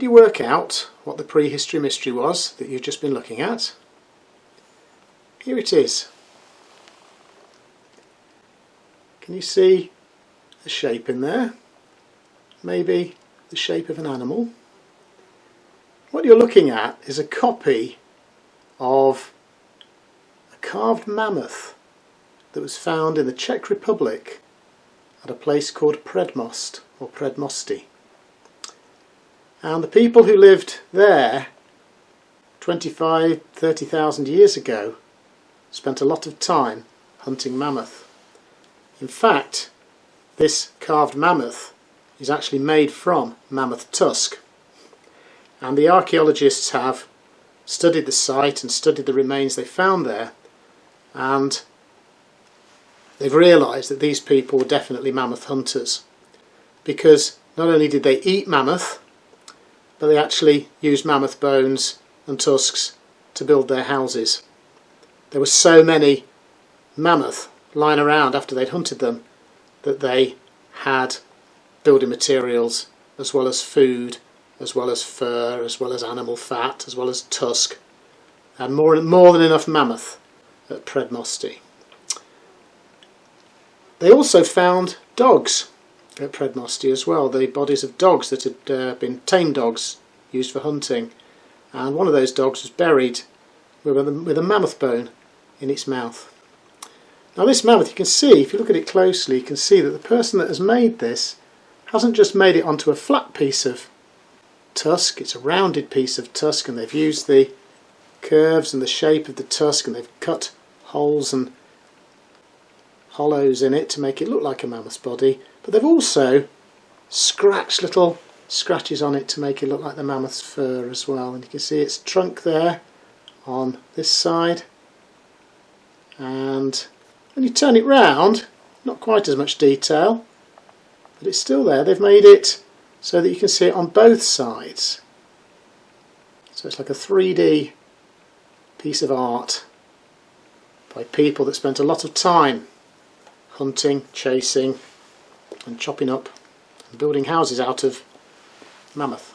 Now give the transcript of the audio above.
you work out what the prehistory mystery was that you've just been looking at, here it is. Can you see the shape in there? Maybe the shape of an animal. What you're looking at is a copy of a carved mammoth that was found in the Czech Republic at a place called Předmost or Předmostí. And the people who lived there 25,000–30,000 years ago spent a lot of time hunting mammoth. In fact, this carved mammoth is actually made from mammoth tusk, and the archaeologists have studied the site and studied the remains they found there, and they've realised that these people were definitely mammoth hunters, because not only did they eat mammoth, but they actually used mammoth bones and tusks to build their houses. There were so many mammoth lying around after they'd hunted them that they had building materials as well as food, as well as fur, as well as animal fat, as well as tusk, and more than enough mammoth at Předmostí. They also found dogs at Předmostí as well, the bodies of dogs that had been tame dogs used for hunting, and one of those dogs was buried with a mammoth bone in its mouth. Now this mammoth, you can see, if you look at it closely, you can see that the person that has made this hasn't just made it onto a flat piece of tusk, it's a rounded piece of tusk, and they've used the curves and the shape of the tusk, and they've cut holes and hollows in it to make it look like a mammoth's body, but they've also scratched little scratches on it to make it look like the mammoth's fur as well. And you can see its trunk there on this side, and when you turn it round, not quite as much detail, but it's still there. They've made it so that you can see it on both sides, so it's like a 3D piece of art by people that spent a lot of time hunting, chasing and chopping up and building houses out of mammoth.